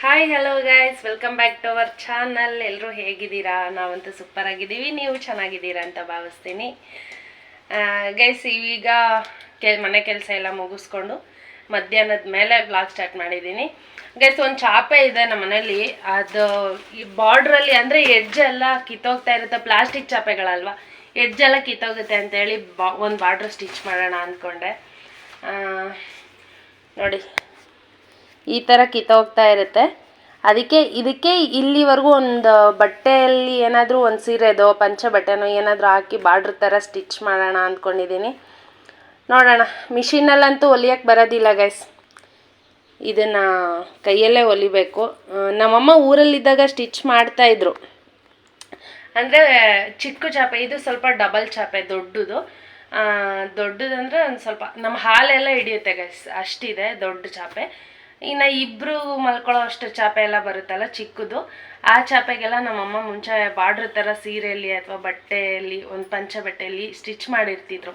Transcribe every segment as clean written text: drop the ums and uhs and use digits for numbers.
Hi hello guys, welcome back to our channel. ಎಲ್ಲರೂ ಹೇಗಿದ್ದೀರಾ? ನಾವಂತೂ ಸೂಪರ್ ಆಗಿದ್ದೀವಿ, ನೀವು ಚೆನ್ನಾಗಿದ್ದೀರಾ ಅಂತ ಭಾವಿಸ್ತೀನಿ. ಗೈಸ್, ಈಗ ಮನೆ ಕೆಲಸ ಎಲ್ಲ ಮುಗಿಸ್ಕೊಂಡು ಮಧ್ಯಾಹ್ನದ ಮೇಲೆ ಬ್ಲಾಗ್ ಸ್ಟಾರ್ಟ್ ಮಾಡಿದ್ದೀನಿ. ಗೈಸ್, ಒಂದು ಚಾಪೆ ಇದೆ ನಮ್ಮ ಮನೇಲಿ. ಅದು ಈ ಬಾರ್ಡ್ರಲ್ಲಿ ಅಂದರೆ ಎಡ್ಜೆಲ್ಲ ಕಿತ್ತೋಗ್ತಾ ಇರುತ್ತೆ, ಪ್ಲಾಸ್ಟಿಕ್ ಚಾಪೆಗಳಲ್ವ, ಎಡ್ಜೆಲ್ಲ ಕಿತ್ತೋಗುತ್ತೆ ಅಂತೇಳಿ ಒಂದು ಬಾರ್ಡ್ರ್ ಸ್ಟಿಚ್ ಮಾಡೋಣ ಅಂದ್ಕೊಂಡೆ. ನೋಡಿ, ಈ ಥರ ಕಿತ್ತೋಗ್ತಾ ಇರುತ್ತೆ. ಇದಕ್ಕೆ ಇಲ್ಲಿವರೆಗೂ ಒಂದು ಬಟ್ಟೆಯಲ್ಲಿ ಏನಾದರೂ ಒಂದು ಸೀರೆದೋ ಪಂಚೆ ಬಟ್ಟೆನೋ ಏನಾದರೂ ಹಾಕಿ ಬಾರ್ಡ್ರ್ ಥರ ಸ್ಟಿಚ್ ಮಾಡೋಣ ಅಂದ್ಕೊಂಡಿದ್ದೀನಿ. ನೋಡೋಣ. ಮಿಷಿನಲ್ಲಂತೂ ಹೊಲಿಯೋಕ್ಕೆ ಬರೋದಿಲ್ಲ ಗೈಸ್, ಇದನ್ನು ಕೈಯಲ್ಲೇ ಹೊಲಿಬೇಕು. ನಮ್ಮಮ್ಮ ಊರಲ್ಲಿದ್ದಾಗ ಸ್ಟಿಚ್ ಮಾಡ್ತಾಯಿದ್ರು. ಅಂದರೆ ಚಿಕ್ಕ ಚಾಪೆ, ಇದು ಸ್ವಲ್ಪ ಡಬಲ್ ಚಾಪೆ, ದೊಡ್ಡದಂದರೆ ಒಂದು ಸ್ವಲ್ಪ ನಮ್ಮ ಹಾಲೆಲ್ಲ ಹಿಡಿಯುತ್ತೆ ಗೈಸ್, ಅಷ್ಟಿದೆ ದೊಡ್ಡ ಚಾಪೆ. ಇನ್ನು ಇಬ್ಬರು ಮಲ್ಕೊಳ್ಳೋ ಅಷ್ಟು ಚಾಪೆ ಎಲ್ಲ ಬರುತ್ತಲ್ಲ ಚಿಕ್ಕದು, ಆ ಚಾಪೆಗೆಲ್ಲ ನಮ್ಮಮ್ಮ ಮುಂಚೆ ಬಾರ್ಡ್ರ್ ಥರ ಸೀರೆಯಲ್ಲಿ ಅಥವಾ ಬಟ್ಟೆಯಲ್ಲಿ ಒಂದು ಪಂಚೆ ಬಟ್ಟೆಯಲ್ಲಿ ಸ್ಟಿಚ್ ಮಾಡಿರ್ತಿದ್ರು.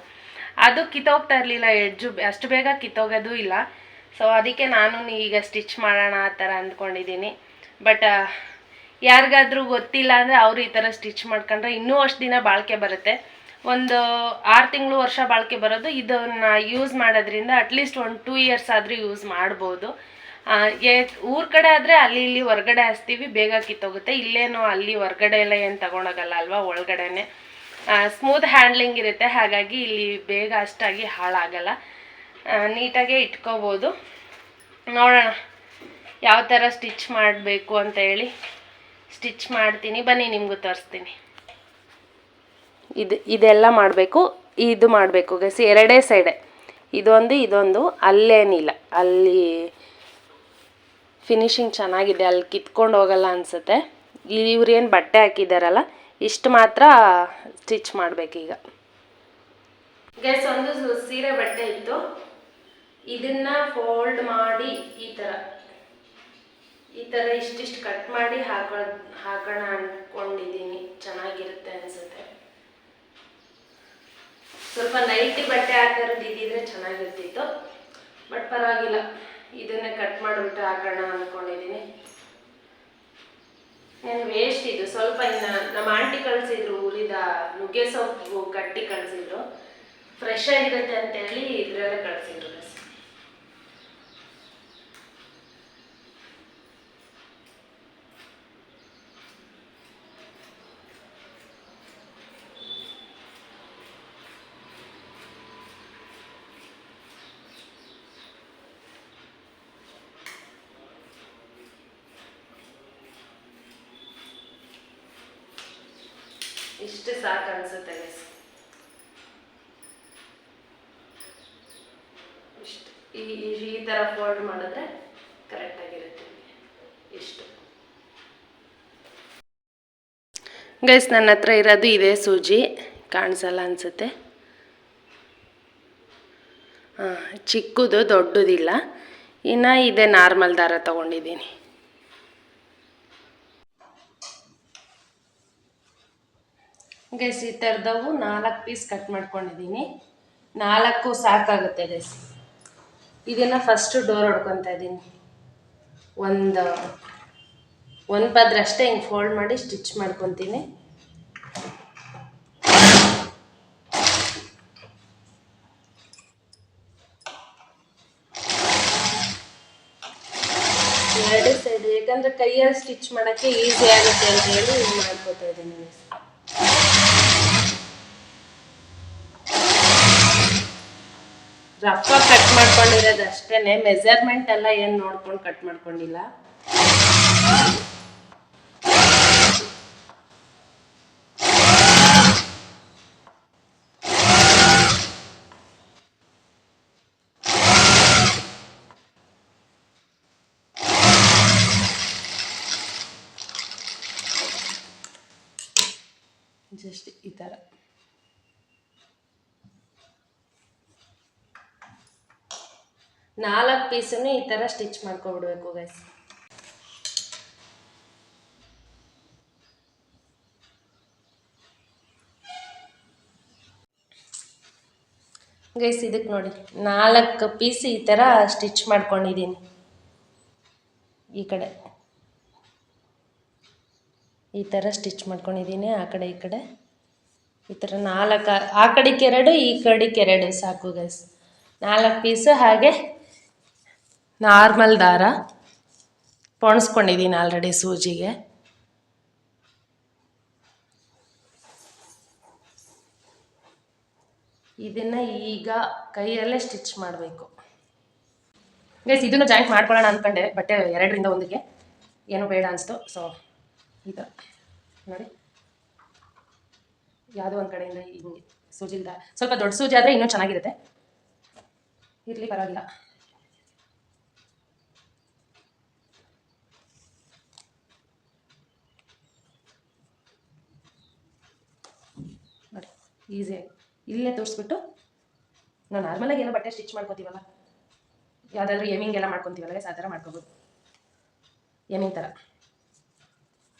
ಅದು ಕಿತ್ತೋಗ್ತಾ ಇರಲಿಲ್ಲ, ಎಡ್ಜು ಅಷ್ಟು ಬೇಗ ಕಿತ್ತೋಗೋದು ಇಲ್ಲ. ಸೊ ಅದಕ್ಕೆ ನಾನು ಈಗ ಸ್ಟಿಚ್ ಮಾಡೋಣ ಆ ಥರ ಅಂದ್ಕೊಂಡಿದ್ದೀನಿ. ಬಟ್ ಯಾರಿಗಾದ್ರೂ ಗೊತ್ತಿಲ್ಲ ಅಂದರೆ ಅವರು ಈ ಥರ ಸ್ಟಿಚ್ ಮಾಡ್ಕೊಂಡ್ರೆ ಇನ್ನೂ ಅಷ್ಟು ದಿನ ಬಾಳಿಕೆ ಬರುತ್ತೆ. ಒಂದು 6 ತಿಂಗಳು ವರ್ಷ ಬಾಳಿಕೆ ಬರೋದು. ಇದನ್ನು ಯೂಸ್ ಮಾಡೋದ್ರಿಂದ ಅಟ್ಲೀಸ್ಟ್ 1-2 ಇಯರ್ಸ್ ಆದರೂ ಯೂಸ್ ಮಾಡ್ಬೋದು. ಊರ ಕಡೆ ಆದರೆ ಅಲ್ಲಿ ಇಲ್ಲಿ ಹೊರ್ಗಡೆ ಹಾಸ್ತೀವಿ, ಬೇಗ ಕಿತ್ತೋಗುತ್ತೆ. ಇಲ್ಲೇನೋ ಅಲ್ಲಿ ಹೊರ್ಗಡೆ ಎಲ್ಲ ಏನು ತಗೊಂಡೋಗಲ್ಲ ಅಲ್ವಾ, ಒಳಗಡೆನೆ ಸ್ಮೂತ್ ಹ್ಯಾಂಡ್ಲಿಂಗ್ ಇರುತ್ತೆ, ಹಾಗಾಗಿ ಇಲ್ಲಿ ಬೇಗ ಅಷ್ಟಾಗಿ ಹಾಳಾಗಲ್ಲ, ನೀಟಾಗೆ ಇಟ್ಕೋಬೋದು. ನೋಡೋಣ ಯಾವ ಥರ ಸ್ಟಿಚ್ ಮಾಡಬೇಕು ಅಂತ ಹೇಳಿ ಸ್ಟಿಚ್ ಮಾಡ್ತೀನಿ, ಬನ್ನಿ ನಿಮಗೂ ತೋರಿಸ್ತೀನಿ. ಇದೆಲ್ಲ ಮಾಡಬೇಕು, ಇದು ಮಾಡಬೇಕು ಗೈಸ್, ಎರಡೇ ಸೈಡೆ, ಇದೊಂದು ಅಲ್ಲೇನಿಲ್ಲ, ಅಲ್ಲಿ ಫಿನಿಶಿಂಗ್ ಚೆನ್ನಾಗಿದೆ, ಅಲ್ಲಿ ಕಿತ್ಕೊಂಡು ಹೋಗಲ್ಲ ಅನಿಸುತ್ತೆ. ಇವ್ರೇನು ಬಟ್ಟೆ ಹಾಕಿದಾರಲ್ಲ ಇಷ್ಟು ಮಾತ್ರ ಸ್ಟಿಚ್ ಮಾಡಬೇಕೀಗ ಗೈಸ್. ಒಂದು ಸೀರೆ ಬಟ್ಟೆ ಇತ್ತು, ಇದನ್ನು ಫೋಲ್ಡ್ ಮಾಡಿ ಈ ಥರ ಇಷ್ಟಿಷ್ಟು ಕಟ್ ಮಾಡಿ ಹಾಕೋಣ ಅಂದ್ಕೊಂಡಿದ್ದೀನಿ. ಚೆನ್ನಾಗಿರುತ್ತೆ ಅನಿಸುತ್ತೆ. ಸ್ವಲ್ಪ ನೈಟಿ ಬಟ್ಟೆ ಹಾಕಿರೋದು ಇದ್ದಿದ್ರೆ ಚೆನ್ನಾಗಿರ್ತಿತ್ತು, ಬಟ್ ಪರವಾಗಿಲ್ಲ, ಇದನ್ನೇ ಕಟ್ ಮಾಡಿಬಿಟ್ಟು ಹಾಕೋಣ ಅಂದ್ಕೊಂಡಿದ್ದೀನಿ. ನಾನು ವೇಸ್ಟ್ ಇದು ಸ್ವಲ್ಪ, ಇನ್ನು ನಮ್ಮ ಆಂಟಿ ಕಳಿಸಿದ್ರು, ಊರಿದ ನುಗ್ಗೆ ಸೊಪ್ಪು ಕಟ್ಟಿ ಕಳಿಸಿದ್ರು, ಫ್ರೆಶ್ ಆಗಿರುತ್ತೆ ಅಂತೇಳಿ ಇದರಲ್ಲೇ ಕಳಿಸಿದ್ರು. ಇಷ್ಟು ಸಾಕು ಅನಿಸುತ್ತೆ ಗೈಸ್. ಇಷ್ಟು ಈ ಥರ ಫೋಲ್ಡ್ ಮಾಡಿದ್ರೆ ಕರೆಕ್ಟಾಗಿರುತ್ತೆ. ಇಷ್ಟು ಗೈಸ್, ನನ್ನ ಹತ್ರ ಇರೋದು ಇದೇ ಸೂಜಿ, ಕಾಣಿಸಲ್ಲ ಅನಿಸುತ್ತೆ. ಚಿಕ್ಕದು, ದೊಡ್ಡದಿಲ್ಲ. ಇನ್ನು ಇದೇ ನಾರ್ಮಲ್ ದಾರ ತೊಗೊಂಡಿದ್ದೀನಿ. ಗೈಸ್, ಈ ಥರದವು 4 ಪೀಸ್ ಕಟ್ ಮಾಡ್ಕೊಂಡಿದ್ದೀನಿ. 4 ಸಾಕಾಗುತ್ತೆ ಗೈಸ್. ಇದನ್ನು ಫಸ್ಟು ಡೋರ್ ಹೊಡ್ಕೊತಾ ಇದ್ದೀನಿ. ಒಂದು ಪದ್ರ ಅಷ್ಟೇ ಹಿಂಗೆ ಫೋಲ್ಡ್ ಮಾಡಿ ಸ್ಟಿಚ್ ಮಾಡ್ಕೊತೀನಿ. ಎರಡೇ ಸೈಡ್, ಯಾಕಂದರೆ ಕೈಯಲ್ಲಿ ಸ್ಟಿಚ್ ಮಾಡೋಕ್ಕೆ ಈಸಿ ಆಗುತ್ತೆ ಅಂತ ಹೇಳಿ ಮಾಡ್ಕೊತಾ ಇದ್ದೀನಿ. ರಫಾಗಿ ಕಟ್ ಮಾಡ್ಕೊಂಡಿರೋದು ಅಷ್ಟೇ, ಮೆಜರ್ಮೆಂಟ್ ಎಲ್ಲ ಏನು ನೋಡ್ಕೊಂಡು ಕಟ್ ಮಾಡ್ಕೊಂಡಿಲ್ಲ. ಜಸ್ಟ್ ಈ ಥರ ನಾಲ್ಕು ಪೀಸನ್ನು ಈ ಥರ ಸ್ಟಿಚ್ ಮಾಡ್ಕೊಬಿಡ್ಬೇಕು ಗೈಸ್. ಗೈಸ್, ಇದಕ್ಕೆ ನೋಡಿ 4 ಪೀಸ್ ಈ ಥರ ಸ್ಟಿಚ್ ಮಾಡ್ಕೊಂಡಿದ್ದೀನಿ ಈ ಕಡೆ. ಈ ಥರ ಸ್ಟಿಚ್ ಮಾಡ್ಕೊಂಡಿದ್ದೀನಿ. ಆ ಕಡೆ ಈ ಕಡೆ ಈ ಥರ 4 ಆ ಕಡೆಗೆ 2 ಈ ಕಡೆಗೆ 2 ಸಾಕು ಗೈಸ್. 4 ಪೀಸು. ಹಾಗೆ ನಾರ್ಮಲ್ ದಾರ ಪೊಣಿಸ್ಕೊಂಡಿದ್ದೀನಿ ಆಲ್ರೆಡಿ ಸೂಜಿಗೆ. ಇದನ್ನು ಈಗ ಕೈಯಲ್ಲೇ ಸ್ಟಿಚ್ ಮಾಡಬೇಕು ಗೈಸ್. ಇದನ್ನು ಜಾಯಿಂಟ್ ಮಾಡ್ಕೊಳ್ಳೋಣ ಅಂದ್ಕೊಂಡೆ, ಬಟ್ಟೆ 2ರಿಂದ 1ಗೆ ಏನೂ ಬೇಡ ಅನಿಸ್ತು. ಸೊ ಈ ಥರ ನೋಡಿ, ಯಾವುದೋ ಒಂದು ಕಡೆಯಿಂದ ಹಿಂಗೆ ಸೂಜಿಲ್ದ ಸ್ವಲ್ಪ ದೊಡ್ಡ ಸೂಜಿ ಆದರೆ ಇನ್ನೂ ಚೆನ್ನಾಗಿರುತ್ತೆ. ಇರಲಿ ಪರವಾಗಿಲ್ಲ. ನೋಡಿ ಈಸಿಯಾಗಿ ಇಲ್ಲೇ ತೋರಿಸ್ಬಿಟ್ಟು ನಾವು ನಾರ್ಮಲಾಗಿ ಏನೋ ಬಟ್ಟೆ ಸ್ಟಿಚ್ ಮಾಡ್ಕೊತೀವಲ್ಲ, ಯಾವುದಾದ್ರೂ ಎಮಿಂಗ್ ಎಲ್ಲ ಮಾಡ್ಕೊತೀವಲ್ಲ ಆ ಥರ ಮಾಡ್ಕೋಬೋದು. ಎಮಿಂಗ್ ಥರ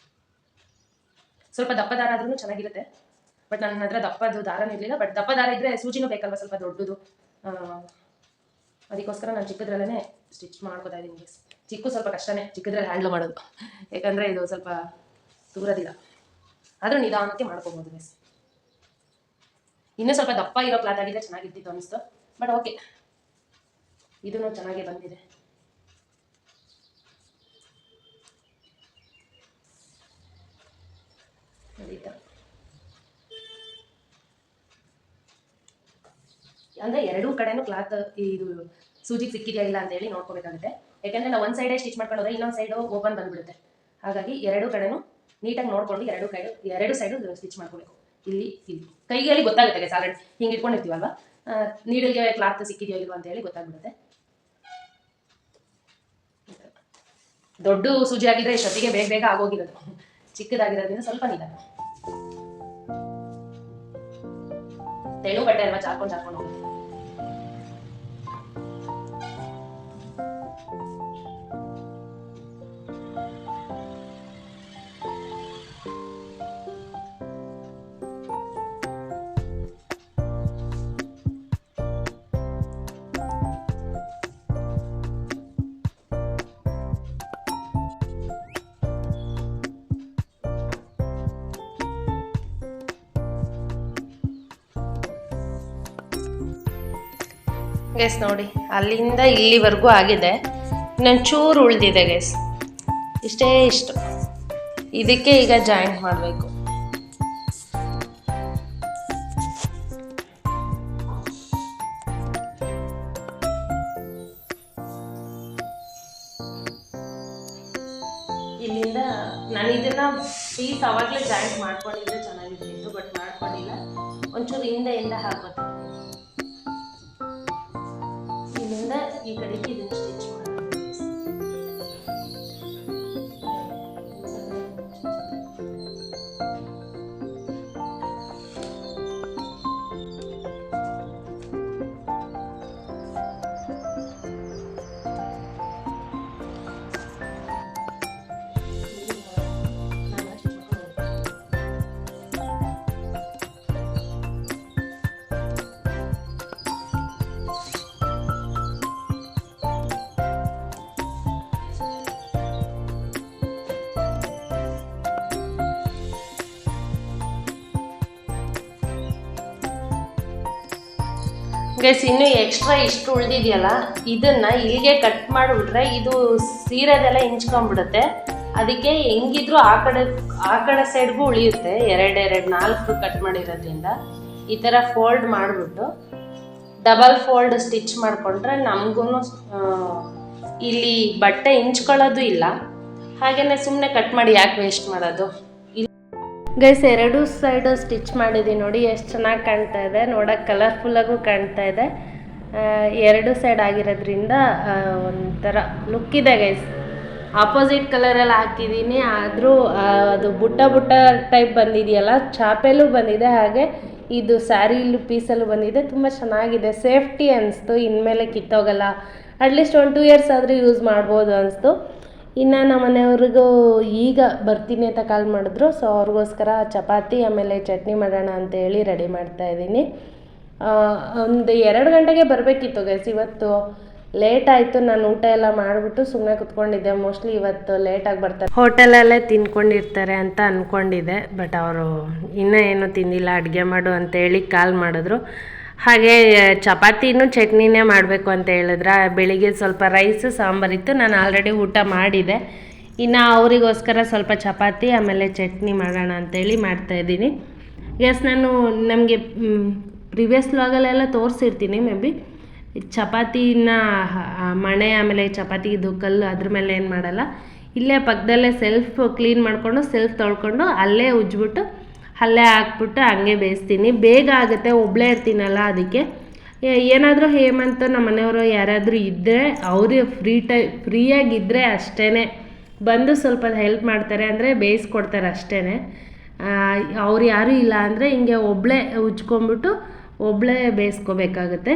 ಸ್ವಲ್ಪ ದಪ್ಪ ದಾರ ಆದ್ರೂ ಚೆನ್ನಾಗಿರುತ್ತೆ. ಬಟ್ ನನ್ನ ಹತ್ರ ದಪ್ಪದು ದಾರನೂ ಇರಲಿಲ್ಲ. ಬಟ್ ದಪ್ಪ ದಾರ ಇದ್ದರೆ ಸೂಜಿನೂ ಬೇಕಲ್ವ ಸ್ವಲ್ಪ ದೊಡ್ಡದು. ಅದಕ್ಕೋಸ್ಕರ ನಾನು ಚಿಕ್ಕದ್ರಲ್ಲೇ ಸ್ಟಿಚ್ ಮಾಡ್ಕೋತಾ ಇದ್ದೀನಿ. ಸ್ವಲ್ಪ ಕಷ್ಟನೇ ಚಿಕ್ಕದ್ರಲ್ಲಿ ಹ್ಯಾಂಡ್ಲ್ ಮಾಡೋದು, ಯಾಕಂದರೆ ಇದು ಸ್ವಲ್ಪ ದೂರದಿಲ್ಲ. ಆದರೂ ನಿಧಾನಕ್ಕೆ ಮಾಡ್ಕೋಬೋದು ಮಿಸ್. ಇನ್ನೂ ಸ್ವಲ್ಪ ದಪ್ಪ ಇರೋ ಕ್ಲಾತ್ ಆಗಿದ್ರೆ ಚೆನ್ನಾಗಿರ್ತಿತ್ತು ಅನಿಸ್ತು. ಬಟ್ ಓಕೆ, ಇದೂ ಚೆನ್ನಾಗೇ ಬಂದಿದೆ. ಅಂದರೆ 2 ಕಡೆನೂ ಕ್ಲಾತ್ ಇದು ಸೂಜಿಗೆ ಸಿಕ್ಕಿದೆಯಾ ಇಲ್ಲ ಅಂತ ಹೇಳಿ ನೋಡ್ಕೋಬೇಕಾಗುತ್ತೆ. ಯಾಕೆಂದರೆ ನಾವು ಒಂದು ಸೈಡೇ ಸ್ಟಿಚ್ ಮಾಡ್ಕೊಂಡು ಹೋದ್ರೆ ಇನ್ನೊಂದು ಸೈಡು ಓಪನ್ ಬಂದುಬಿಡುತ್ತೆ. ಹಾಗಾಗಿ 2 ಕಡೆನೂ ನೀಟಾಗಿ ನೋಡ್ಕೊಂಡು 2 ಸೈಡು ಸ್ಟಿಚ್ ಮಾಡ್ಕೋಬೇಕು. ಇಲ್ಲಿ ಕೈಯಲ್ಲಿ ಗೊತ್ತಾಗುತ್ತೆ ಸಾಲಡ್ ಹಿಂಗೆ ಇಟ್ಕೊಂಡಿರ್ತೀವಲ್ವ, ನೀಡಲ್ಗೆ ಕ್ಲಾತ್ ಸಿಕ್ಕಿದೆಯೋ ಇಲ್ವಾ ಅಂತ ಹೇಳಿ ಗೊತ್ತಾಗ್ಬಿಡುತ್ತೆ. ದೊಡ್ಡ ಸೂಜಿ ಆಗಿದ್ರೆ ಇಷ್ಟೊತ್ತಿಗೆ ಬೇಗ ಆಗೋಗಿರೋದು. ಚಿಕ್ಕದಾಗಿರೋದ್ರಿಂದ ಸ್ವಲ್ಪ ನಿಧಾನ. ತೆಳು ಬಟ್ಟೆ ಅಲ್ವಾ, ಚಾರ್ಕೊಂಡು ಹೋಗುತ್ತೆ. ಗೈಸ್ ನೋಡಿ, ಅಲ್ಲಿಂದ ಇಲ್ಲಿವರೆಗೂ ಆಗಿದೆ. ಇನ್ನೊಂದು ಚೂರು ಉಳಿದಿದೆ ಗೈಸ್, ಇಷ್ಟು. ಇದಕ್ಕೆ ಈಗ ಜಾಯಿಂಟ್ ಮಾಡಬೇಕು. ಇಲ್ಲಿಂದ ನಾನು ಇದನ್ನ ಪೀಸ್ ಅವಾಗಲೇ ಜಾಯಿಂಟ್ ಮಾಡ್ಕೊಂಡಿದ್ರೆ ಚೆನ್ನಾಗಿರ್ತಿತ್ತು. ಬಟ್ ಮಾಡ್ಕೊಂಡಿಲ್ಲ, ಒಂಚೂರು ಹಿಂದೆಯಿಂದ ಹಾಕೋತೀನಿ. ಈ ಕಡೆಗೆ ಇದನ್ನು ಸ್ಟಿಚ್ ಮಾಡಬೇಕು. ಗೈಸ್, ಇನ್ನೂ ಎಕ್ಸ್ಟ್ರಾ ಇಷ್ಟು ಉಳಿದಿದೆಯಲ್ಲ, ಇದನ್ನು ಇಲ್ಲಿಗೆ ಕಟ್ ಮಾಡಿಬಿಟ್ರೆ ಇದು ಸೀರೆದೆಲ್ಲ ಹಿಂಚ್ಕೊಂಡ್ಬಿಡುತ್ತೆ. ಅದಕ್ಕೆ ಹೆಂಗಿದ್ರು ಆ ಕಡೆ ಸೈಡ್ಗೂ ಉಳಿಯುತ್ತೆ. 4 ಕಟ್ ಮಾಡಿರೋದ್ರಿಂದ ಈ ಥರ ಫೋಲ್ಡ್ ಮಾಡಿಬಿಟ್ಟು ಡಬಲ್ ಫೋಲ್ಡ್ ಸ್ಟಿಚ್ ಮಾಡಿಕೊಂಡ್ರೆ ನಮಗೂ ಇಲ್ಲಿ ಬಟ್ಟೆ ಹಿಂಚ್ಕೊಳ್ಳೋದು ಇಲ್ಲ. ಹಾಗೆಯೇ ಸುಮ್ಮನೆ ಕಟ್ ಮಾಡಿ ಯಾಕೆ ವೇಸ್ಟ್ ಮಾಡೋದು. ಗೈಸ್, 2 ಸೈಡು ಸ್ಟಿಚ್ ಮಾಡಿದ್ದೀನಿ ನೋಡಿ, ಎಷ್ಟು ಚೆನ್ನಾಗಿ ಕಾಣ್ತಾ ಇದೆ. ನೋಡೋಕೆ ಕಲರ್ಫುಲ್ಲಾಗೂ ಕಾಣ್ತಾ ಇದೆ. 2 ಸೈಡ್ ಆಗಿರೋದ್ರಿಂದ ಒಂಥರ ಲುಕ್ ಇದೆ ಗೈಸ್. ಆಪೋಸಿಟ್ ಕಲರೆಲ್ಲ ಹಾಕಿದ್ದೀನಿ, ಆದರೂ ಅದು ಬುಟ್ಟ ಟೈಪ್ ಬಂದಿದೆಯಲ್ಲ, ಚಾಪೆಲ್ಲೂ ಬಂದಿದೆ. ಹಾಗೆ ಇದು ಸ್ಯಾರಿಲು ಪೀಸಲ್ಲೂ ಬಂದಿದೆ. ತುಂಬ ಚೆನ್ನಾಗಿದೆ. ಸೇಫ್ಟಿ ಅನಿಸ್ತು, ಇನ್ಮೇಲೆ ಕಿತ್ತೋಗಲ್ಲ. ಅಟ್ಲೀಸ್ಟ್ 1-2 ಇಯರ್ಸ್ ಆದರೂ ಯೂಸ್ ಮಾಡ್ಬೋದು ಅನಿಸ್ತು. ಇನ್ನು ನಮ್ಮ ಮನೆಯವ್ರಿಗೂ ಈಗ ಬರ್ತೀನಿ ಅಂತ ಕಾಲ್ ಮಾಡಿದ್ರು. ಸೊ ಅವ್ರಿಗೋಸ್ಕರ ಚಪಾತಿ ಆಮೇಲೆ ಚಟ್ನಿ ಮಾಡೋಣ ಅಂತೇಳಿ ರೆಡಿ ಮಾಡ್ತಾಯಿದ್ದೀನಿ. ಒಂದು 2 ಗಂಟೆಗೆ ಬರಬೇಕಿತ್ತು ಗೈಸ್ ಇವತ್ತು. ಲೇಟ್ ಆಯಿತು. ನಾನು ಊಟ ಎಲ್ಲ ಮಾಡಿಬಿಟ್ಟು ಸುಮ್ಮನೆ ಕುತ್ಕೊಂಡಿದ್ದೆ. ಮೋಸ್ಟ್ಲಿ ಇವತ್ತು ಲೇಟಾಗಿ ಬರ್ತಾರೆ, ಹೋಟೆಲಲ್ಲೇ ತಿನ್ಕೊಂಡಿರ್ತಾರೆ ಅಂತ ಅಂದ್ಕೊಂಡಿದ್ದೆ. ಬಟ್ ಅವರು ಇನ್ನೂ ಏನೂ ತಿಂದಿಲ್ಲ, ಅಡುಗೆ ಮಾಡು ಅಂತೇಳಿ ಕಾಲ್ ಮಾಡಿದ್ರು. ಹಾಗೆ ಚಪಾತಿನೂ ಚಟ್ನಿನೇ ಮಾಡಬೇಕು ಅಂತ ಹೇಳಿದ್ರೆ, ಬೆಳಿಗ್ಗೆ ಸ್ವಲ್ಪ ರೈಸು ಸಾಂಬಾರಿತ್ತು, ನಾನು ಆಲ್ರೆಡಿ ಊಟ ಮಾಡಿದೆ. ಇನ್ನು ಅವರಿಗೋಸ್ಕರ ಸ್ವಲ್ಪ ಚಪಾತಿ ಆಮೇಲೆ ಚಟ್ನಿ ಮಾಡೋಣ ಅಂತೇಳಿ ಮಾಡ್ತಾಯಿದ್ದೀನಿ. ನಾನು ನಮಗೆ ಪ್ರಿವಿಯಸ್ ವ್ಲಾಗಲ್ಲೆಲ್ಲ ತೋರಿಸಿರ್ತೀನಿ ಮೇ ಬಿ. ಚಪಾತಿನ ಮಣೆ ಆಮೇಲೆ ಚಪಾತಿದು ಕಲ್ಲು ಅದ್ರ ಮೇಲೆ ಏನು ಮಾಡಲ್ಲ, ಇಲ್ಲೇ ಪಕ್ಕದಲ್ಲೇ ಸೆಲ್ಫ್ ಕ್ಲೀನ್ ಮಾಡಿಕೊಂಡು ಸೆಲ್ಫ್ ತೊಳ್ಕೊಂಡು ಅಲ್ಲೇ ಉಜ್ಜಿಬಿಟ್ಟು ಅಲ್ಲೇ ಹಾಕ್ಬಿಟ್ಟು ಹಂಗೆ ಬೇಯಿಸ್ತೀನಿ. ಬೇಗ ಆಗುತ್ತೆ, ಒಬ್ಬಳೇ ಇರ್ತೀನಲ್ಲ ಅದಕ್ಕೆ. ಏನಾದರೂ ಹೇಮಂತ್ ನಮ್ಮ ಮನೆಯವರು ಯಾರಾದರೂ ಇದ್ದರೆ ಅವರು ಫ್ರೀಯಾಗಿದ್ದರೆ ಅಷ್ಟೇ ಬಂದು ಸ್ವಲ್ಪ ಹೆಲ್ಪ್ ಮಾಡ್ತಾರೆ, ಅಂದರೆ ಬೇಯಿಸ್ಕೊಡ್ತಾರೆ ಅಷ್ಟೇ. ಅವ್ರು ಯಾರೂ ಇಲ್ಲ ಅಂದರೆ ಹಿಂಗೆ ಒಬ್ಬಳೇ ಉಜ್ಕೊಂಬಿಟ್ಟು ಒಬ್ಬಳೇ ಬೇಯಿಸ್ಕೋಬೇಕಾಗುತ್ತೆ.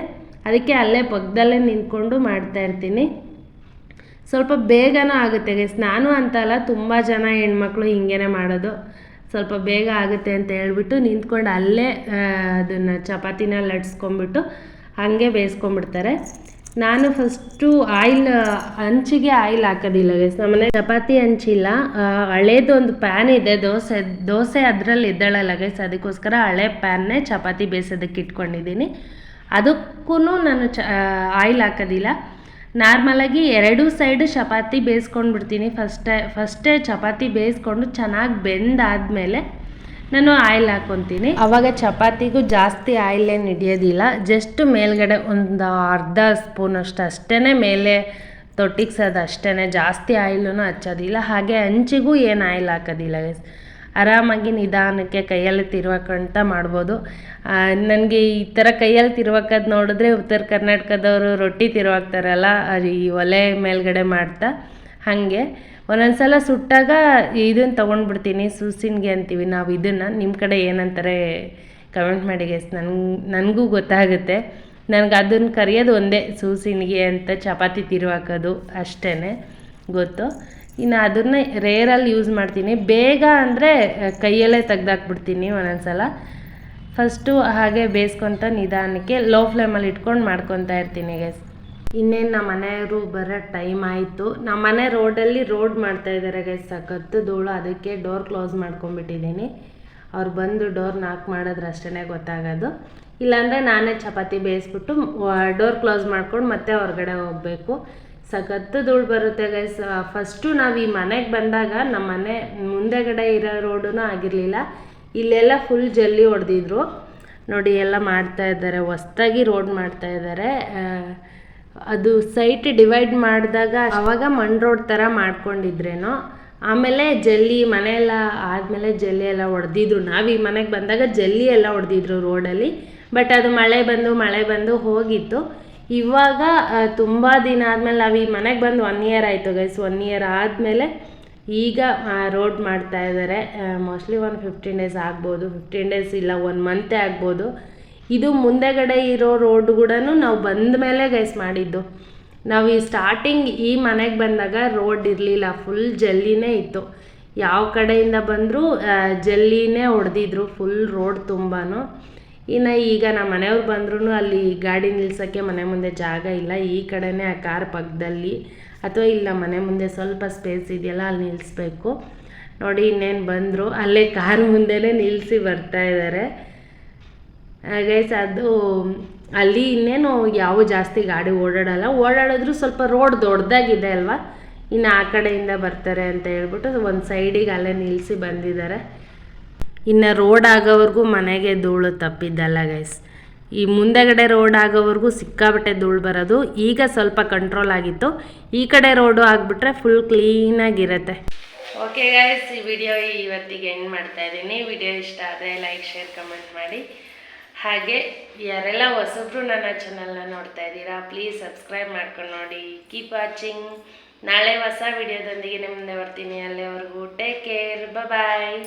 ಅದಕ್ಕೆ ಅಲ್ಲೇ ಪಕ್ಕದಲ್ಲೇ ನಿಂತ್ಕೊಂಡು ಮಾಡ್ತಾಯಿರ್ತೀನಿ. ಸ್ವಲ್ಪ ಬೇಗನೂ ಆಗುತ್ತೆ ಗೈಸ್. ನಾನು ಅಂತಲ್ಲ, ತುಂಬ ಜನ ಹೆಣ್ಮಕ್ಳು ಹಿಂಗೇ ಮಾಡೋದು. ಸ್ವಲ್ಪ ಬೇಗ ಆಗುತ್ತೆ ಅಂತ ಹೇಳ್ಬಿಟ್ಟು ನಿಂತ್ಕೊಂಡು ಅಲ್ಲೇ ಅದನ್ನು ಚಪಾತಿನ ಲಟ್ಸ್ಕೊಂಬಿಟ್ಟು ಹಾಗೆ ಬೇಯಿಸ್ಕೊಂಬಿಡ್ತಾರೆ. ನಾನು ಫಸ್ಟು ಹಂಚಿಗೆ ಆಯಿಲ್ ಹಾಕೋದಿಲ್ಲ ಗೈಸ್. ನಮ್ಮನೆ ಚಪಾತಿ ಹಂಚಿಲ್ಲ, ಹಳೇದು ಒಂದು ಪ್ಯಾನ್ ಇದೆ, ದೋಸೆ ಅದರಲ್ಲಿ ಇದ್ದಾಳಲ್ಲ ಗೈಸ್, ಅದಕ್ಕೋಸ್ಕರ ಹಳೆ ಪ್ಯಾನ್ನೇ ಚಪಾತಿ ಬೇಯಿಸೋದಕ್ಕೆ ಇಟ್ಕೊಂಡಿದ್ದೀನಿ. ಅದಕ್ಕೂ ನಾನು ಆಯಿಲ್ ಹಾಕೋದಿಲ್ಲ. ನಾರ್ಮಲಾಗಿ ಎರಡೂ ಸೈಡ್ ಚಪಾತಿ ಬೇಯಿಸ್ಕೊಂಡ್ಬಿಡ್ತೀನಿ. ಫಸ್ಟೇ ಚಪಾತಿ ಬೇಯಿಸ್ಕೊಂಡು ಚೆನ್ನಾಗಿ ಬೆಂದಾದಮೇಲೆ ನಾನು ಆಯಿಲ್ ಹಾಕ್ಕೊತೀನಿ. ಆವಾಗ ಚಪಾತಿಗೂ ಜಾಸ್ತಿ ಆಯಿಲ್ ಏನು ಹಿಡಿಯೋದಿಲ್ಲ, ಜಸ್ಟ್ ಮೇಲ್ಗಡೆ ಒಂದು ಅರ್ಧ ಸ್ಪೂನಷ್ಟು ಅಷ್ಟೇ ಮೇಲೆ ತೊಟ್ಟಿಗ್ಸೋದು ಅಷ್ಟೇ, ಜಾಸ್ತಿ ಆಯಿಲೂ ಹಚ್ಚೋದಿಲ್ಲ. ಹಾಗೆ ಹಂಚಿಗೂ ಏನು ಆಯಿಲ್ ಹಾಕೋದಿಲ್ಲ ಗೈಸ್. ಆರಾಮಾಗಿ ನಿಧಾನಕ್ಕೆ ಕೈಯಲ್ಲಿ ತಿರುವಾಕೊಂತ ಮಾಡ್ಬೋದು. ನನಗೆ ಈ ಥರ ಕೈಯಲ್ಲಿ ತಿರುವಾಕೋದು ನೋಡಿದ್ರೆ ಉತ್ತರ ಕರ್ನಾಟಕದವರು ರೊಟ್ಟಿ ತಿರುವಾಕ್ತಾರಲ್ಲ, ಈ ಒಲೆ ಮೇಲ್ಗಡೆ ಮಾಡ್ತಾ, ಹಾಗೆ ಒಂದೊಂದು ಸಲ ಸುಟ್ಟಾಗ ಇದನ್ನು ತೊಗೊಂಡ್ಬಿಡ್ತೀನಿ, ಸೂಸಿನ್ಗೆ ಅಂತೀವಿ ನಾವು ಇದನ್ನು. ನಿಮ್ಮ ಕಡೆ ಏನಂತಾರೆ ಕಮೆಂಟ್ ಮಾಡಿ ಗೈಸ್, ನನಗೂ ಗೊತ್ತಾಗುತ್ತೆ. ನನಗೆ ಅದನ್ನು ಕರೆಯೋದು ಒಂದೇ, ಸೂಸಿನ್ಗೆ ಅಂತ ಚಪಾತಿ ತಿರುವಾಕೋದು ಅಷ್ಟೇ ಗೊತ್ತು. ಇನ್ನು ಅದನ್ನೇ ರೇರಲ್ಲಿ ಯೂಸ್ ಮಾಡ್ತೀನಿ. ಬೇಗ ಅಂದರೆ ಕೈಯಲ್ಲೇ ತೆಗ್ದಾಕ್ಬಿಡ್ತೀನಿ ಒಂದೊಂದು ಸಲ. ಫಸ್ಟು ಹಾಗೆ ಬೇಯಿಸ್ಕೊತ ನಿಧಾನಕ್ಕೆ ಲೋ ಫ್ಲೇಮಲ್ಲಿ ಇಟ್ಕೊಂಡು ಮಾಡ್ಕೊತಾ ಇರ್ತೀನಿ ಗೈಸ್. ಇನ್ನೇನು ನಮ್ಮ ಮನೆಯವರು ಬರೋ ಟೈಮ್ ಆಯಿತು. ನಮ್ಮ ಮನೆ ರೋಡ್ ಮಾಡ್ತಾಯಿದ್ದಾರೆ ಗೈಸ್, ಸಖತ್ತು ಧೂಳು. ಅದಕ್ಕೆ ಡೋರ್ ಕ್ಲೋಸ್ ಮಾಡ್ಕೊಂಬಿಟ್ಟಿದ್ದೀನಿ. ಅವ್ರು ಬಂದು ಡೋರ್ ನಾಕ್ ಮಾಡಿದ್ರೆ ಅಷ್ಟೇ ಗೊತ್ತಾಗೋದು. ಇಲ್ಲಾಂದರೆ ನಾನೇ ಚಪಾತಿ ಬೇಯಿಸ್ಬಿಟ್ಟು ಡೋರ್ ಕ್ಲೋಸ್ ಮಾಡ್ಕೊಂಡು ಮತ್ತೆ ಹೊರಗಡೆ ಹೋಗಬೇಕು. ಸಖತ್ತು ಧೂಳು ಬರುತ್ತೆ ಗೈಸ್. ಫಸ್ಟು ನಾವು ಈ ಮನೆಗೆ ಬಂದಾಗ ನಮ್ಮ ಮನೆ ಮುಂದೆಗಡೆ ಇರೋ ರೋಡೂ ಆಗಿರಲಿಲ್ಲ, ಇಲ್ಲೆಲ್ಲ ಫುಲ್ ಜಲ್ಲಿ ಹೊಡೆದಿದ್ರು. ನೋಡಿ ಎಲ್ಲ ಮಾಡ್ತಾಯಿದ್ದಾರೆ, ಹೊಸ್ದಾಗಿ ರೋಡ್ ಮಾಡ್ತಾಯಿದ್ದಾರೆ. ಅದು ಸೈಟ್ ಡಿವೈಡ್ ಮಾಡಿದಾಗ ಆವಾಗ ಮಣ್ಣು ರೋಡ್ ಥರ ಮಾಡ್ಕೊಂಡಿದ್ರೇನೋ, ಆಮೇಲೆ ಜಲ್ಲಿ ಮನೆಯೆಲ್ಲ ಆದಮೇಲೆ ಜಲ್ಲಿ ಎಲ್ಲ ಹೊಡೆದಿದ್ರು. ನಾವು ಈ ಮನೆಗೆ ಬಂದಾಗ ಜಲ್ಲಿ ಎಲ್ಲ ಹೊಡೆದಿದ್ರು ರೋಡಲ್ಲಿ. ಬಟ್ ಅದು ಮಳೆ ಬಂದು ಹೋಗಿತ್ತು. ಇವಾಗ ತುಂಬ ದಿನ ಆದಮೇಲೆ ನಾವು ಈ ಮನೆಗೆ ಬಂದು 1 ಇಯರ್ ಆಯಿತು ಗೈಸ್. 1 ಇಯರ್ ಆದಮೇಲೆ ಈಗ ರೋಡ್ ಮಾಡ್ತಾಯಿದ್ದಾರೆ. ಮೋಸ್ಟ್ಲಿ ಒಂದು 15 ಡೇಸ್ ಆಗ್ಬೋದು, 15 ಡೇಸ್ ಇಲ್ಲ 1 ಮಂತೇ ಆಗ್ಬೋದು. ಇದು ಮುಂದೆಗಡೆ ಇರೋ ರೋಡ್ ಕೂಡ ನಾವು ಬಂದ ಮೇಲೆ ಗೈಸ್ ಮಾಡಿದ್ದು. ನಾವು ಈ ಸ್ಟಾರ್ಟಿಂಗ್ ಈ ಮನೆಗೆ ಬಂದಾಗ ರೋಡ್ ಇರಲಿಲ್ಲ, ಫುಲ್ ಜಲ್ಲಿನೇ ಇತ್ತು. ಯಾವ ಕಡೆಯಿಂದ ಬಂದರೂ ಜಲ್ಲಿನೇ ಹೊಡೆದಿದ್ರು ಫುಲ್ ರೋಡ್ ತುಂಬಾ. ಇನ್ನು ಈಗ ನಮ್ಮ ಮನೆಯವ್ರು ಬಂದ್ರೂ ಅಲ್ಲಿ ಗಾಡಿ ನಿಲ್ಸೋಕ್ಕೆ ಮನೆ ಮುಂದೆ ಜಾಗ ಇಲ್ಲ. ಈ ಕಡೆನೇ ಆ ಕಾರ್ ಪಕ್ಕದಲ್ಲಿ ಅಥವಾ ಇಲ್ಲ ಮನೆ ಮುಂದೆ ಸ್ವಲ್ಪ ಸ್ಪೇಸ್ ಇದೆಯಲ್ಲ ಅಲ್ಲಿ ನಿಲ್ಲಿಸ್ಬೇಕು. ನೋಡಿ ಇನ್ನೇನು ಬಂದರು, ಅಲ್ಲೇ ಕಾರ್ ಮುಂದೆನೇ ನಿಲ್ಲಿಸಿ ಬರ್ತಾಯಿದ್ದಾರೆ ಗೈಸ್. ಅದು ಅಲ್ಲಿ ಇನ್ನೇನು ಯಾವ ಜಾಸ್ತಿ ಗಾಡಿ ಓಡಾಡಿದ್ರು ಸ್ವಲ್ಪ ರೋಡ್ ದೊಡ್ಡದಾಗಿದೆ ಅಲ್ವಾ, ಇನ್ನು ಆ ಕಡೆಯಿಂದ ಬರ್ತಾರೆ ಅಂತ ಹೇಳ್ಬಿಟ್ಟು ಒಂದು ಸೈಡಿಗೆ ಅಲ್ಲೇ ನಿಲ್ಲಿಸಿ ಬಂದಿದ್ದಾರೆ. ಇನ್ನು ರೋಡ್ ಆಗೋವರೆಗೂ ಮನೆಗೆ ಧೂಳು ತಪ್ಪಿದ್ದಲ್ಲ ಗೈಸ್. ಈ ಮುಂದೆಗಡೆ ರೋಡ್ ಆಗೋವರೆಗೂ ಸಿಕ್ಕಾಬಟ್ಟೆ ಧೂಳು ಬರೋದು. ಈಗ ಸ್ವಲ್ಪ ಕಂಟ್ರೋಲ್ ಆಗಿತ್ತು, ಈ ಕಡೆ ರೋಡು ಆಗಿಬಿಟ್ರೆ ಫುಲ್ ಕ್ಲೀನಾಗಿರುತ್ತೆ. ಓಕೆ ಗೈಸ್, ಈ ವಿಡಿಯೋ ಇವತ್ತಿಗೆ ಎಂಡ್ ಮಾಡ್ತಾ ಇದ್ದೀನಿ. ವಿಡಿಯೋ ಇಷ್ಟ ಆದರೆ ಲೈಕ್, ಶೇರ್, ಕಮೆಂಟ್ ಮಾಡಿ. ಹಾಗೆ ಯಾರೆಲ್ಲ ಹೊಸಬ್ರು ನನ್ನ ಚಾನಲ್ನ ನೋಡ್ತಾ ಇದ್ದೀರಾ ಪ್ಲೀಸ್ ಸಬ್ಸ್ಕ್ರೈಬ್ ಮಾಡ್ಕೊಂಡು ನೋಡಿ. Keep watching. ನಾಳೆ ಹೊಸ ವಿಡಿಯೋದೊಂದಿಗೆ ನಿಮ್ಮ ಮುಂದೆ ಬರ್ತೀನಿ. ಅಲ್ಲಿವರೆಗೂ ಟೇಕ್ ಕೇರ್, ಬಾಯ್.